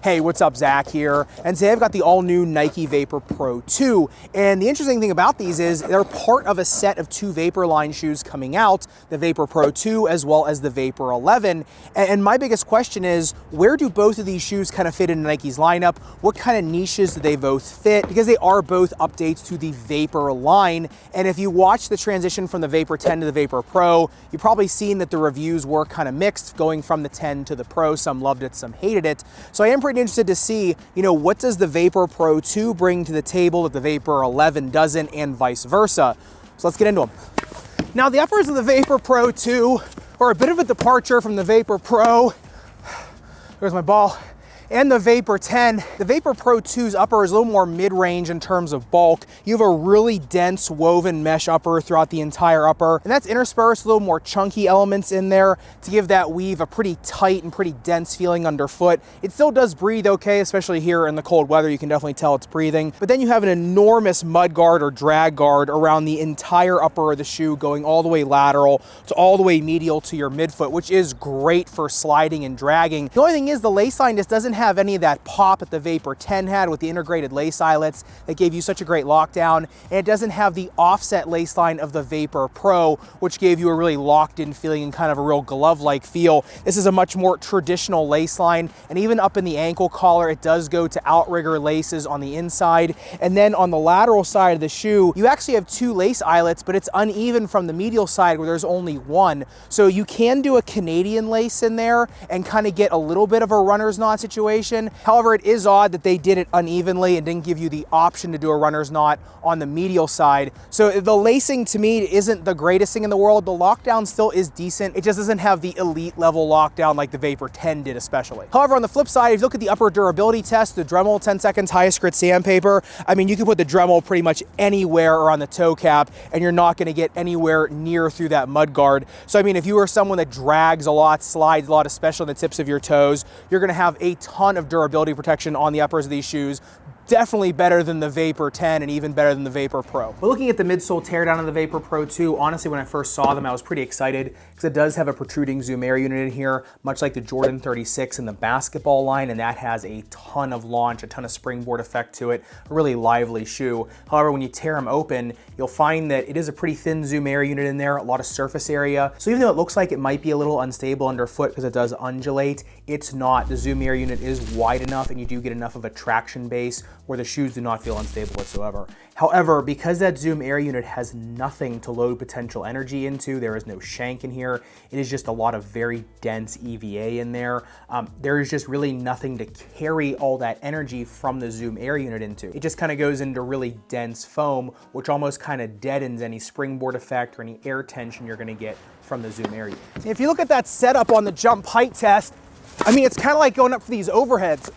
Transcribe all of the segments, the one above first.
Hey, what's up? Zach here, and today I've got the all-new Nike Vapor Pro 2, and the interesting thing about these is they're part of a set of two Vapor line shoes coming out, the Vapor Pro 2 as well as the Vapor 11, and my biggest question is, where do both of these shoes kind of fit into Nike's lineup? What kind of niches do they both fit? Because they are both updates to the Vapor line, and if you watch the transition from the Vapor 10 to the Vapor Pro, you've probably seen that the reviews were kind of mixed, going from the 10 to the Pro. Some loved it, some hated it. So I am pretty interested to see, what does the Vapor Pro 2 bring to the table that the Vapor 11 doesn't, and vice versa. So let's get into them. Now, the uppers of the Vapor Pro 2 are a bit of a departure from the Vapor Pro. There's my ball. And the Vapor 10. The Vapor Pro 2's upper is a little more mid-range in terms of bulk. You have a really dense woven mesh upper throughout the entire upper, and that's interspersed with a little more chunky elements in there to give that weave a pretty tight and pretty dense feeling underfoot. It still does breathe okay, especially here in the cold weather. You can definitely tell it's breathing. But then you have an enormous mud guard or drag guard around the entire upper of the shoe, going all the way lateral to all the way medial to your midfoot, which is great for sliding and dragging. The only thing is the lace line just doesn't have any of that pop that the Vapor 10 had with the integrated lace eyelets that gave you such a great lockdown, and it doesn't have the offset lace line of the Vapor Pro, which gave you a really locked in feeling and kind of a real glove-like feel. This is a much more traditional lace line, and even up in the ankle collar, it does go to outrigger laces on the inside. And then on the lateral side of the shoe, you actually have two lace eyelets, but it's uneven from the medial side where there's only one. So you can do a Canadian lace in there and kind of get a little bit of a runner's knot situation. However, it is odd that they did it unevenly and didn't give you the option to do a runner's knot on the medial side. So the lacing to me isn't the greatest thing in the world. The lockdown still is decent. It just doesn't have the elite level lockdown like the Vapor 10 did especially. However, on the flip side, if you look at the upper durability test, the Dremel 10 seconds highest grit sandpaper, I mean, you can put the Dremel pretty much anywhere or on the toe cap and you're not gonna get anywhere near through that mud guard. So I mean, if you are someone that drags a lot, slides a lot, especially on the tips of your toes, you're gonna have a ton of durability protection on the uppers of these shoes. Definitely better than the Vapor 10 and even better than the Vapor Pro. But looking at the midsole teardown of the Vapor Pro 2, honestly, when I first saw them, I was pretty excited because it does have a protruding zoom air unit in here, much like the Jordan 36 in the basketball line, and that has a ton of launch, a ton of springboard effect to it, a really lively shoe. However, when you tear them open, you'll find that it is a pretty thin zoom air unit in there, a lot of surface area. So even though it looks like it might be a little unstable underfoot because it does undulate, it's not. The zoom air unit is wide enough and you do get enough of a traction base where the shoes do not feel unstable whatsoever. However, because that zoom air unit has nothing to load potential energy into, there is no shank in here, it is just a lot of very dense EVA in there. There is just really nothing to carry all that energy from the zoom air unit into. It just kind of goes into really dense foam, which almost kind of deadens any springboard effect or any air tension you're gonna get from the zoom air unit. If you look at that setup on the jump height test, I mean, it's kind of like going up for these overheads.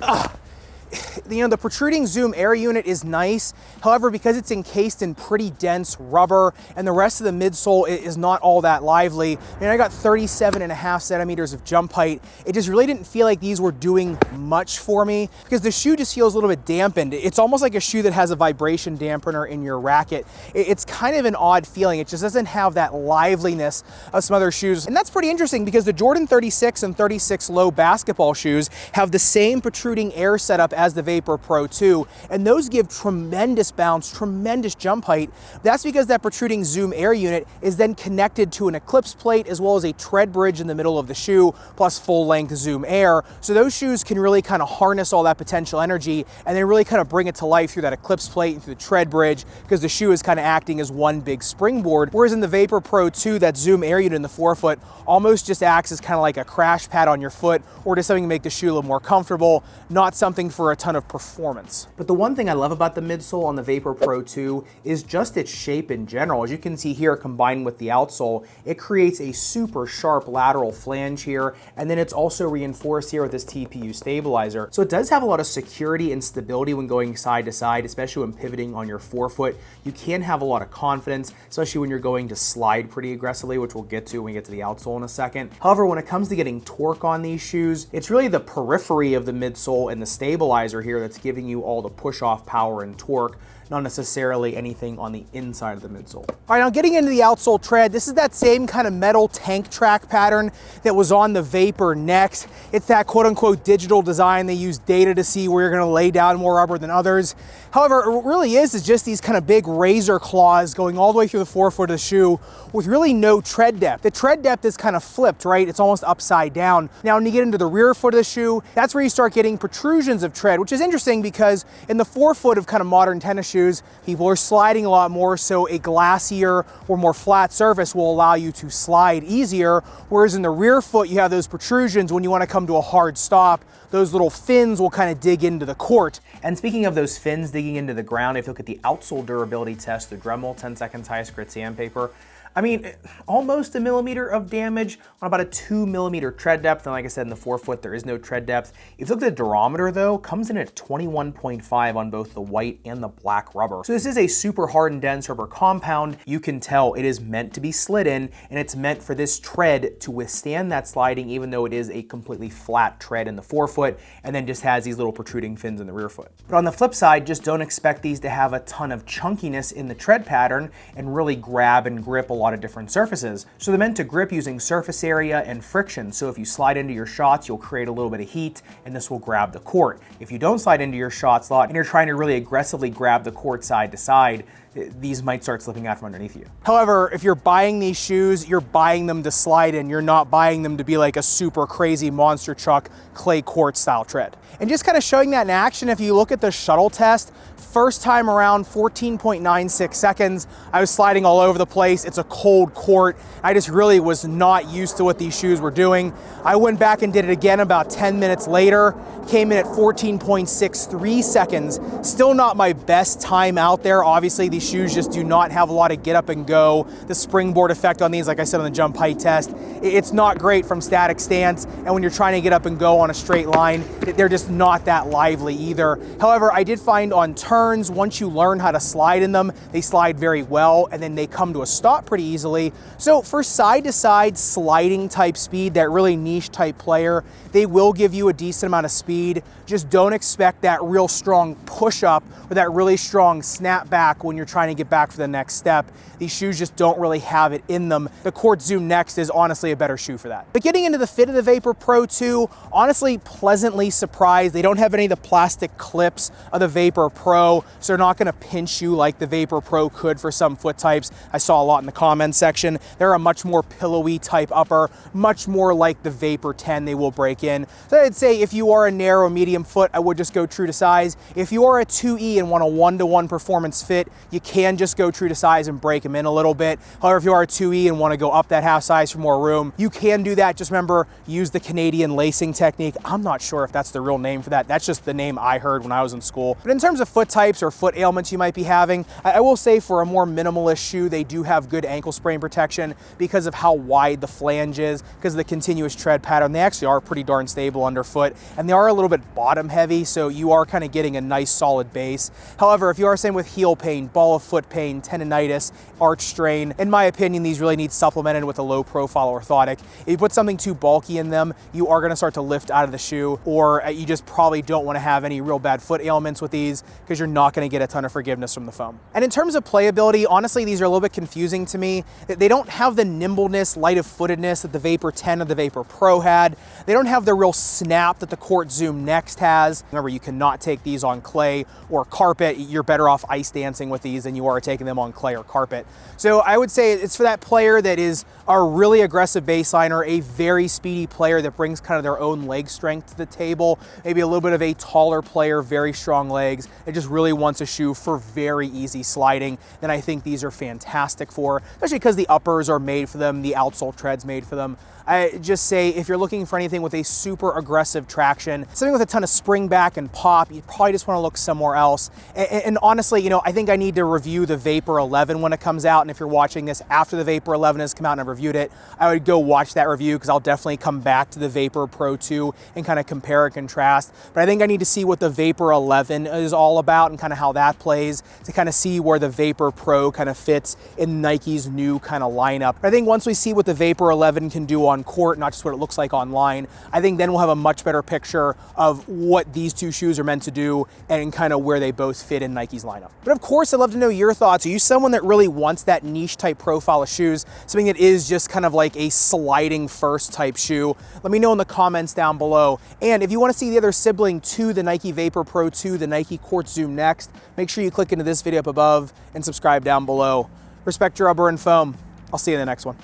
The protruding zoom air unit is nice. However, because it's encased in pretty dense rubber and the rest of the midsole is not all that lively, and I got 37.5 centimeters of jump height, it just really didn't feel like these were doing much for me because the shoe just feels a little bit dampened. It's almost like a shoe that has a vibration dampener in your racket. It's kind of an odd feeling. It just doesn't have that liveliness of some other shoes. And that's pretty interesting because the Jordan 36 and 36 low basketball shoes have the same protruding air setup as the Vapor Pro 2, and those give tremendous bounce, tremendous jump height. That's because that protruding zoom air unit is then connected to an eclipse plate as well as a tread bridge in the middle of the shoe, plus full-length zoom air. So those shoes can really kind of harness all that potential energy and then really kind of bring it to life through that eclipse plate and through the tread bridge because the shoe is kind of acting as one big springboard. Whereas in the Vapor Pro 2, that zoom air unit in the forefoot almost just acts as kind of like a crash pad on your foot or just something to make the shoe a little more comfortable, not something for a ton of performance. But the one thing I love about the midsole on the Vapor Pro 2 is just its shape in general. As you can see here, combined with the outsole, it creates a super sharp lateral flange here, and then it's also reinforced here with this TPU stabilizer. So it does have a lot of security and stability when going side to side, especially when pivoting on your forefoot. You can have a lot of confidence, especially when you're going to slide pretty aggressively, which we'll get to when we get to the outsole in a second. However, when it comes to getting torque on these shoes, it's really the periphery of the midsole and the stabilizer stabilizer here that's giving you all the push-off power and torque, not necessarily anything on the inside of the midsole. All right, now getting into the outsole tread, this is that same kind of metal tank track pattern that was on the Vapor Next. It's that quote-unquote digital design. They use data to see where you're gonna lay down more rubber than others. However, it really is just these kind of big razor claws going all the way through the forefoot of the shoe with really no tread depth. The tread depth is kind of flipped, right? It's almost upside down. Now, when you get into the rear foot of the shoe, that's where you start getting protrusions of tread, which is interesting because in the forefoot of kind of modern tennis shoes, people are sliding a lot more, so a glassier or more flat surface will allow you to slide easier, whereas in the rear foot, you have those protrusions when you want to come to a hard stop. Those little fins will kind of dig into the court. And speaking of those fins digging into the ground, if you look at the outsole durability test, the Dremel 10 seconds highest grit sandpaper, I mean, almost a millimeter of damage on about a 2 millimeter tread depth. And like I said, in the forefoot, there is no tread depth. If you look at the durometer though, comes in at 21.5 on both the white and the black rubber. So this is a super hard and dense rubber compound. You can tell it is meant to be slid in, and it's meant for this tread to withstand that sliding, even though it is a completely flat tread in the forefoot, and then just has these little protruding fins in the rear foot. But on the flip side, just don't expect these to have a ton of chunkiness in the tread pattern and really grab and grip a lot of different surfaces. So they're meant to grip using surface area and friction. So if you slide into your shots, you'll create a little bit of heat and this will grab the court. If you don't slide into your shot slot and you're trying to really aggressively grab the court side to side, these might start slipping out from underneath you. However, if you're buying these shoes, you're buying them to slide in. You're not buying them to be like a super crazy monster truck clay court style tread. And just kind of showing that in action, if you look at the Shuttle test, first time around 14.96 seconds, I was sliding all over the place. It's a cold court. I just really was not used to what these shoes were doing. I went back and did it again about 10 minutes later, came in at 14.63 seconds. Still not my best time out there. Obviously, these shoes just do not have a lot of get up and go. The springboard effect on these, like I said on the jump height test, it's not great from static stance. And when you're trying to get up and go on a straight line, they're just not that lively either. However, I did find on turns, once you learn how to slide in them, they slide very well and then they come to a stop pretty easily. So for side to side sliding type speed, that really niche type player, they will give you a decent amount of speed. Just don't expect that real strong push up or that really strong snap back when you're trying to get back for the next step. These shoes just don't really have it in them. The Court Zoom Next is honestly a better shoe for that. But getting into the fit of the Vapor Pro 2, honestly pleasantly surprised. They don't have any of the plastic clips of the Vapor Pro, so they're not gonna pinch you like the Vapor Pro could for some foot types. I saw a lot in the comments section. They're a much more pillowy type upper, much more like the Vapor 10 they will break in. So I'd say if you are a narrow medium foot, I would just go true to size. If you are a 2E and want a 1-to-1 performance fit, you can just go true to size and break them in a little bit. However, if you are a 2E and want to go up that half size for more room, you can do that. Just remember, use the Canadian lacing technique. I'm not sure if that's the real name for that. That's just the name I heard when I was in school. But in terms of foot types or foot ailments you might be having, I will say for a more minimalist shoe, they do have good ankle sprain protection because of how wide the flange is, because of the continuous tread pattern. They actually are pretty darn stable underfoot, and they are a little bit bottom heavy, so you are kind of getting a nice solid base. However, if you are saying with heel pain, ball of foot pain, tendonitis, arch strain, in my opinion, these really need supplemented with a low profile orthotic. If you put something too bulky in them, you are gonna start to lift out of the shoe, or you just probably don't wanna have any real bad foot ailments with these because you're not gonna get a ton of forgiveness from the foam. And in terms of playability, honestly, these are a little bit confusing to me. They don't have the nimbleness, light of footedness that the Vapor 10 or the Vapor Pro had. They don't have the real snap that the Court Zoom Next has. Remember, you cannot take these on clay or carpet. You're better off ice dancing with these than you are taking them on clay or carpet. So I would say it's for that player that is a really aggressive baseliner, a very speedy player that brings kind of their own leg strength to the table, maybe a little bit of a taller player, very strong legs, that just really wants a shoe for very easy sliding. Then I think these are fantastic for, especially because the uppers are made for them, the outsole tread's made for them. I just say if you're looking for anything with a super aggressive traction, something with a ton of spring back and pop, you probably just want to look somewhere else. And honestly, you know, I think I need to review the Vapor 11 when it comes out. And if you're watching this after the Vapor 11 has come out and I've reviewed it, I would go watch that review because I'll definitely come back to the Vapor Pro 2 and kind of compare and contrast. But I think I need to see what the Vapor 11 is all about and kind of how that plays to kind of see where the Vapor Pro kind of fits in Nike's Nike's new kind of lineup. I think once we see what the Vapor 11 can do on court, not just what it looks like online, I think then we'll have a much better picture of what these two shoes are meant to do and kind of where they both fit in Nike's lineup. But of course, I'd love to know your thoughts. Are you someone that really wants that niche type profile of shoes, something that is just kind of like a sliding first type shoe? Let me know in the comments down below. And if you want to see the other sibling to the Nike Vapor Pro 2, the Nike Quartz Zoom Next, make sure you click into this video up above and subscribe down below. Respect your rubber and foam. I'll see you in the next one.